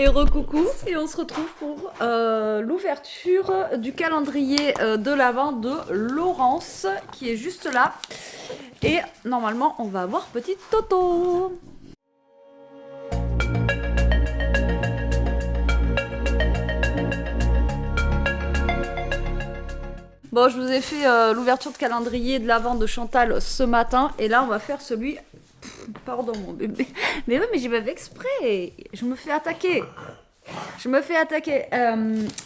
Et recoucou, et on se retrouve pour l'ouverture du calendrier de l'Avent de Laurence, qui est juste là. Et normalement, on va avoir petit Toto. Bon, je vous ai fait l'ouverture de calendrier de l'Avent de Chantal ce matin, et là, on va faire celui... Pardon, mon bébé. Mais oui, mais j'ai pas fait exprès. Je me fais attaquer.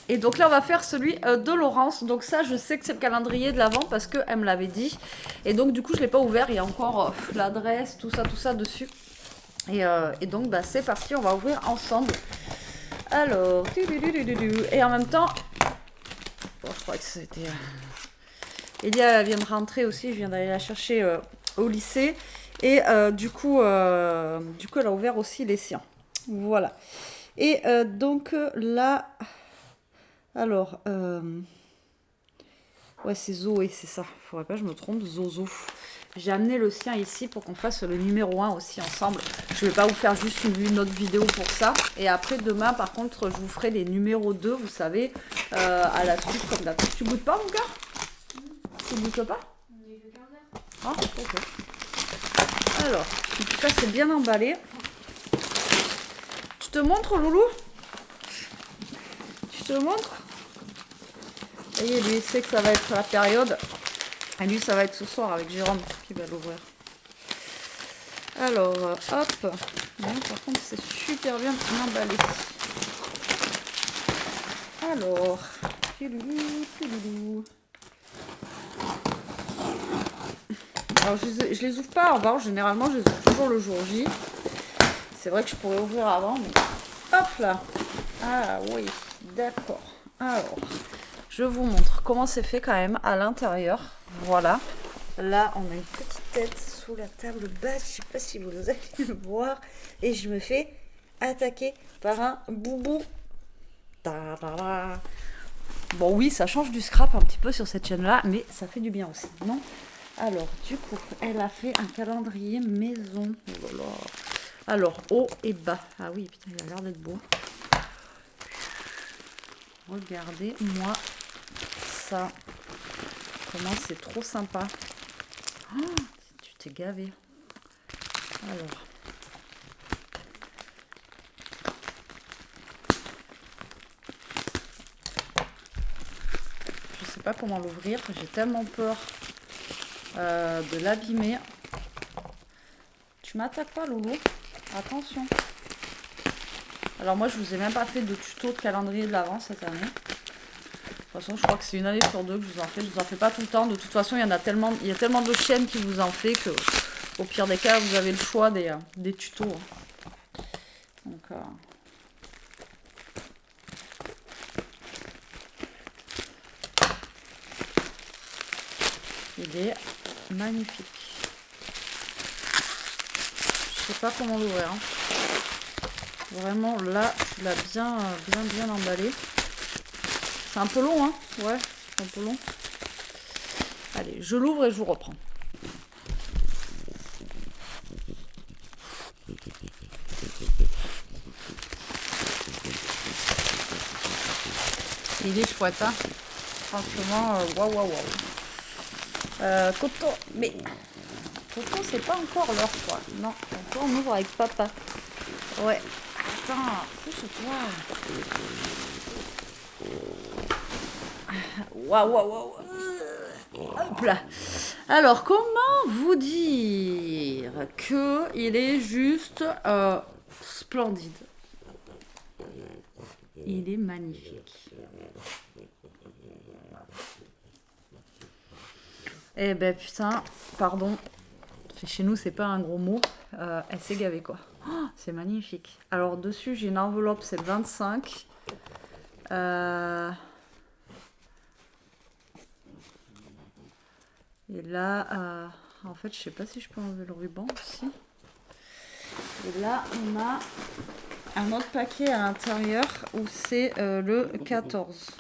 Et donc là, on va faire celui de Laurence. Donc ça, je sais que c'est le calendrier de l'Avent parce qu'elle me l'avait dit. Et donc, du coup, je ne l'ai pas ouvert. Il y a encore l'adresse, tout ça dessus. Et donc, bah, c'est parti. On va ouvrir ensemble. Alors, et en même temps... Bon, je crois que c'était... Elia, elle vient de rentrer aussi. Je viens d'aller la chercher au lycée. Et du coup, elle a ouvert aussi les siens. Voilà. Et donc là, alors, ouais, c'est Zoé, c'est ça. Faudrait pas que je me trompe, Zozo. J'ai amené le sien ici pour qu'on fasse le numéro 1 aussi ensemble. Je vais pas vous faire juste une autre vidéo pour ça. Et après, demain, par contre, je vous ferai les numéros 2, vous savez, à la suite comme d'habitude. Tu goûtes pas, mon gars? Tu goûtes pas? Ah, ok. Alors, en tout cas, c'est bien emballé. Je te montre, Loulou? Je te montre? Vous voyez, lui, il sait que ça va être la période. Et lui, ça va être ce soir avec Jérôme qui va l'ouvrir. Alors, hop. Ouais, par contre, c'est super bien emballé. Alors, alors, je les ouvre pas avant. Généralement, je les ouvre toujours le jour J. C'est vrai que je pourrais ouvrir avant, mais hop là. Ah oui, d'accord. Alors, je vous montre comment c'est fait quand même à l'intérieur. Voilà. Là, on a une petite tête sous la table basse. Je sais pas si vous allez le voir. Et je me fais attaquer par un boubou. Ta-da-da. Bon, oui, ça change du scrap un petit peu sur cette chaîne-là, mais ça fait du bien aussi, non? Alors, du coup, elle a fait un calendrier maison. Oh là là. Alors, haut et bas. Ah oui, putain, il a l'air d'être beau. Regardez-moi ça. Comment c'est trop sympa. Oh, tu t'es gavé. Alors. Je sais pas comment l'ouvrir. J'ai tellement peur de l'abîmer. Tu m'attaques pas, Loulou? Attention. Alors moi, je vous ai même pas fait de tuto de calendrier de l'Avent cette année. De toute façon, je crois que c'est une année sur deux que je vous en fais. Je vous en fais pas tout le temps. De toute façon, il y a tellement de chaînes qui vous en fait que, au pire des cas, vous avez le choix des tutos. Donc, il est magnifique. Je sais pas comment l'ouvrir. Hein. Vraiment, là, il a bien emballé. C'est un peu long, hein? Ouais, c'est un peu long. Allez, je l'ouvre et je vous reprends. Il est chouette, hein? Franchement, waouh. Toto, mais Toto, c'est pas encore l'heure, quoi. Non, Toto, on ouvre avec papa. Ouais. Attends, couche-toi. Waouh. Hop là. Alors, comment vous dire que il est juste splendide. Il est magnifique. Eh ben putain, pardon. Chez nous, c'est pas un gros mot. Elle s'est gavée, quoi. Oh, c'est magnifique. Alors, dessus, j'ai une enveloppe, c'est le 25. Et là, en fait, je sais pas si je peux enlever le ruban aussi. Et là, on a un autre paquet à l'intérieur où c'est le 14.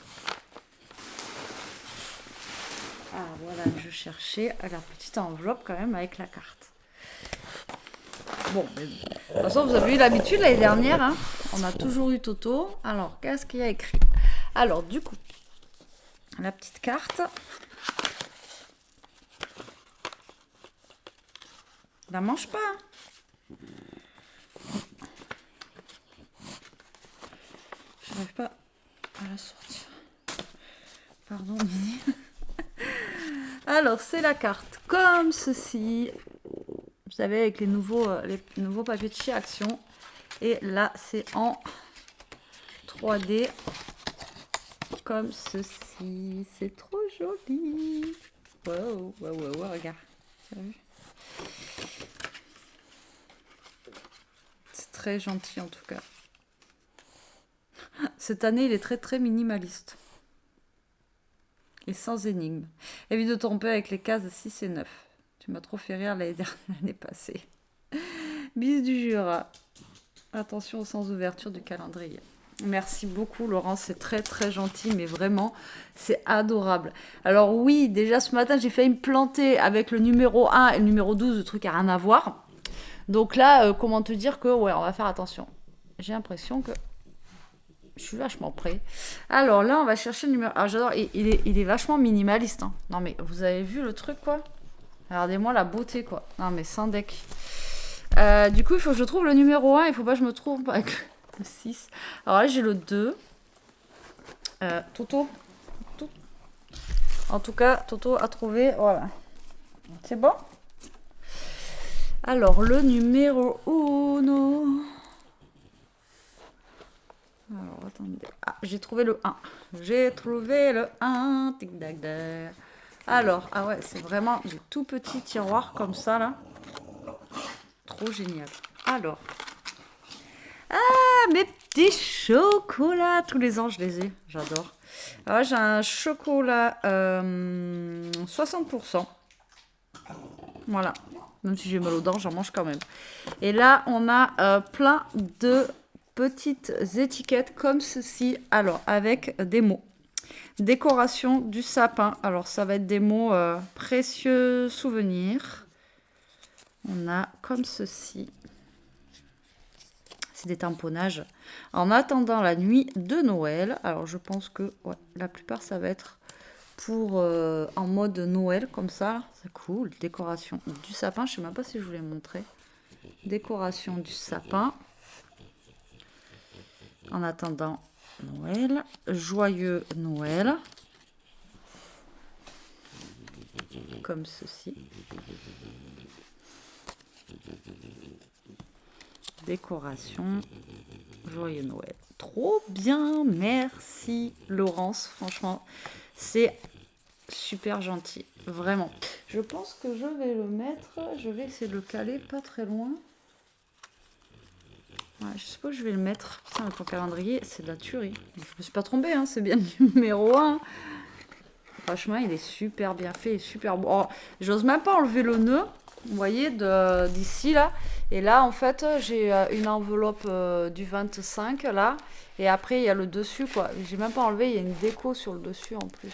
Ah, voilà, je cherchais la petite enveloppe quand même avec la carte. Bon, mais, de toute façon, vous avez eu l'habitude l'année dernière. Hein, on a toujours eu Toto. Alors, qu'est-ce qu'il y a écrit? Alors, du coup, la petite carte. La mange pas. Hein. Je n'arrive pas à la sortir. Pardon, Mini. Alors, c'est la carte comme ceci. Vous savez, avec les nouveaux papiers de chez Action. Et là, c'est en 3D. Comme ceci. C'est trop joli. Wow, wow, wow, wow, regarde. C'est très gentil en tout cas. Cette année, il est très très minimaliste. Et sans énigme. Évite de tromper avec les cases 6 et 9. Tu m'as trop fait rire l'année passée. Bis du Jura. Attention au sens ouverture du calendrier. Merci beaucoup Laurent, c'est très très gentil, mais vraiment, c'est adorable. Alors oui, déjà ce matin, j'ai failli me planter avec le numéro 1 et le numéro 12, le truc à rien à voir. Donc là, comment te dire que, ouais, on va faire attention. J'ai l'impression que je suis vachement prêt. Alors là, on va chercher le numéro... Alors j'adore, il est vachement minimaliste. Hein. Non mais, vous avez vu le truc, quoi? Regardez-moi la beauté, quoi. Non mais, sans deck. Du coup, il faut que je trouve le numéro 1. Il faut pas que je me trompe avec le 6. Alors là, j'ai le 2. Toto. En tout cas, Toto a trouvé... Voilà. C'est bon? Alors, le numéro 1... Alors, attendez. Ah, j'ai trouvé le 1. J'ai trouvé le 1. Tic tac tac. Alors, ah ouais, c'est vraiment des tout petits tiroirs comme ça, là. Trop génial. Alors. Ah, mes petits chocolats. Tous les ans, je les ai. J'adore. Alors, j'ai un chocolat 60%. Voilà. Même si j'ai mal aux dents, j'en mange quand même. Et là, on a plein de petites étiquettes comme ceci. Alors, avec des mots. Décoration du sapin. Alors, ça va être des mots précieux souvenirs. On a comme ceci. C'est des tamponnages. En attendant la nuit de Noël. Alors, je pense que ouais, la plupart, ça va être pour en mode Noël, comme ça. C'est cool. Décoration du sapin. Je ne sais même pas si je vous l'ai montré. Décoration du sapin. En attendant Noël. Joyeux Noël. Comme ceci. Décoration. Joyeux Noël. Trop bien. Merci Laurence. Franchement, c'est super gentil. Vraiment. Je pense que je vais le mettre. Je vais essayer de le caler pas très loin. Ouais, je sais pas où je vais le mettre. Putain, ton calendrier, c'est de la tuerie. Je me suis pas trompée, hein, c'est bien le numéro 1. Franchement, il est super bien fait, super beau. Oh, j'ose même pas enlever le nœud, vous voyez, d'ici, là. Et là, en fait, j'ai une enveloppe du 25, là. Et après, il y a le dessus, quoi. J'ai même pas enlevé, il y a une déco sur le dessus, en plus.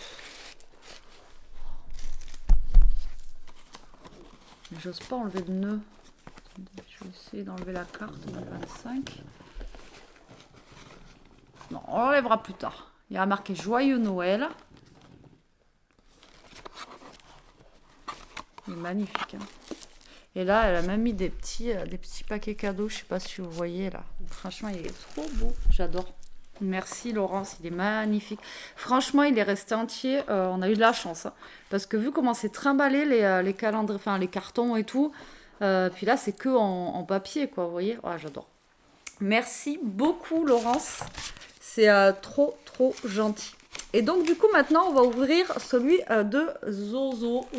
J'ose pas enlever le nœud. Je vais essayer d'enlever la carte du 25. Non, on l'enlèvera plus tard. Il y a marqué Joyeux Noël. Il est magnifique. Hein. Et là, elle a même mis des petits paquets cadeaux. Je ne sais pas si vous voyez là. Franchement, il est trop beau. J'adore. Merci Laurence, il est magnifique. Franchement, il est resté entier. On a eu de la chance. Hein. Parce que vu comment c'est trimballé les calendriers, enfin les cartons et tout. Puis là, c'est que en papier, quoi. Vous voyez, oh, j'adore. Merci beaucoup, Laurence. C'est trop, trop gentil. Et donc, du coup, maintenant, on va ouvrir celui de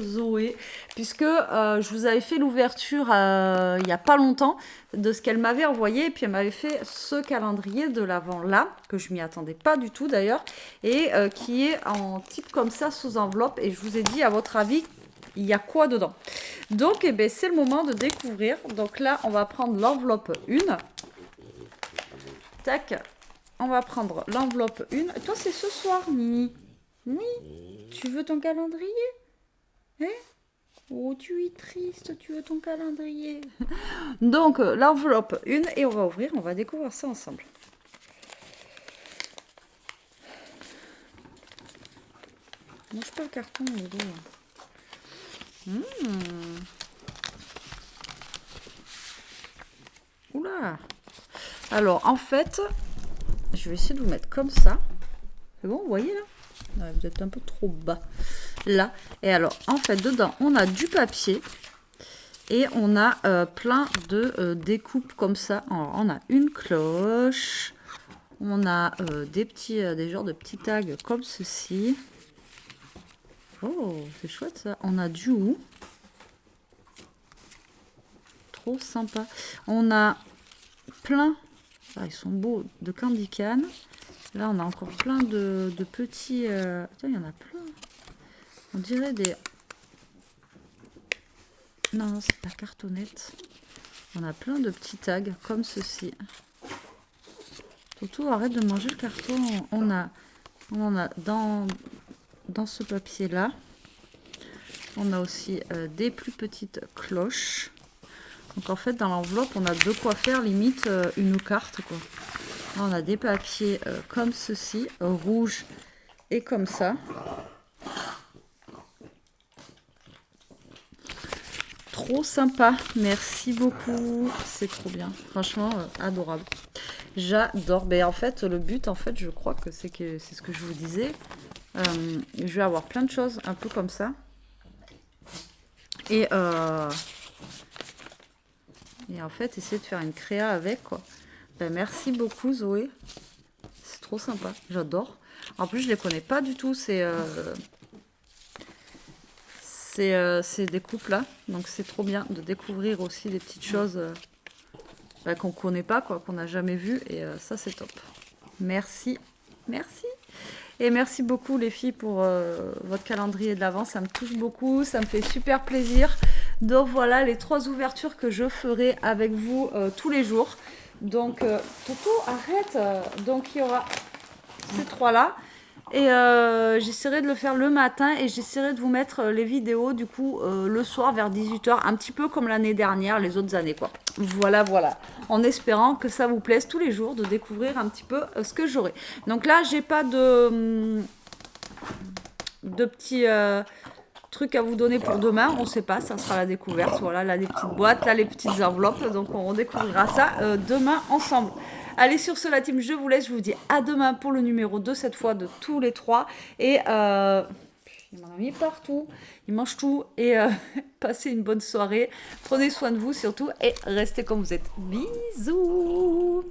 Zoé. Puisque je vous avais fait l'ouverture il n'y a pas longtemps de ce qu'elle m'avait envoyé. Et puis, elle m'avait fait ce calendrier de l'Avent là, que je m'y attendais pas du tout d'ailleurs. Et qui est en type comme ça, sous enveloppe. Et je vous ai dit, à votre avis, il y a quoi dedans? Donc, eh ben, c'est le moment de découvrir. Donc là, on va prendre l'enveloppe 1. Tac. On va prendre l'enveloppe 1. Toi, c'est ce soir, Nini. Oui. Tu veux ton calendrier? Hein? Oh, tu es triste, tu veux ton calendrier. Donc, l'enveloppe, une, et on va ouvrir, on va découvrir ça ensemble. Mange pas le carton, Hugo. Oula. Alors, en fait, je vais essayer de vous mettre comme ça. C'est bon, vous voyez là? Ouais, vous êtes un peu trop bas. Là. Et alors, en fait, dedans, on a du papier. Et on a plein de découpes comme ça. Alors, on a une cloche. On a des genres de petits tags comme ceci. Oh, c'est chouette ça. On a du hou. Trop sympa. On a plein, ils sont beaux, de candy can. Là, on a encore plein de petits... Putain, il y en a plein. On dirait des... Non, c'est pas cartonnette. On a plein de petits tags comme ceci. Surtout, arrête de manger le carton. On en a dans ce papier-là. On a aussi des plus petites cloches. Donc en fait, dans l'enveloppe, on a de quoi faire limite une carte, quoi. Là, on a des papiers comme ceci, rouge et comme ça. Trop sympa, merci beaucoup. C'est trop bien, franchement adorable. J'adore. Mais en fait, le but, en fait, je crois que c'est ce que je vous disais. Je vais avoir plein de choses un peu comme ça. Et en fait, essayer de faire une créa avec, quoi. Ben, merci beaucoup, Zoé. C'est trop sympa, j'adore. En plus, je les connais pas du tout, ces découpes-là. Donc, c'est trop bien de découvrir aussi des petites choses qu'on connaît pas, quoi, qu'on n'a jamais vues. Et ça, c'est top. Merci. Merci. Et merci beaucoup, les filles, pour votre calendrier de l'Avent. Ça me touche beaucoup, ça me fait super plaisir. Donc, voilà les 3 ouvertures que je ferai avec vous tous les jours. Donc, Toto, arrête. Donc, il y aura ces 3-là. Et j'essaierai de le faire le matin et j'essaierai de vous mettre les vidéos du coup le soir vers 18h, un petit peu comme l'année dernière, les autres années, quoi. Voilà, voilà. En espérant que ça vous plaise tous les jours de découvrir un petit peu ce que j'aurai. Donc là, j'ai pas de petits trucs à vous donner pour demain. On sait pas, ça sera la découverte. Voilà, là, les petites boîtes, là, les petites enveloppes. Donc on découvrira ça demain ensemble. Allez, sur ce, la team, je vous laisse. Je vous dis à demain pour le numéro 2, cette fois, de tous les 3. Et il m'en a mis partout. Il mange tout. Et passez une bonne soirée. Prenez soin de vous surtout. Et restez comme vous êtes. Bisous.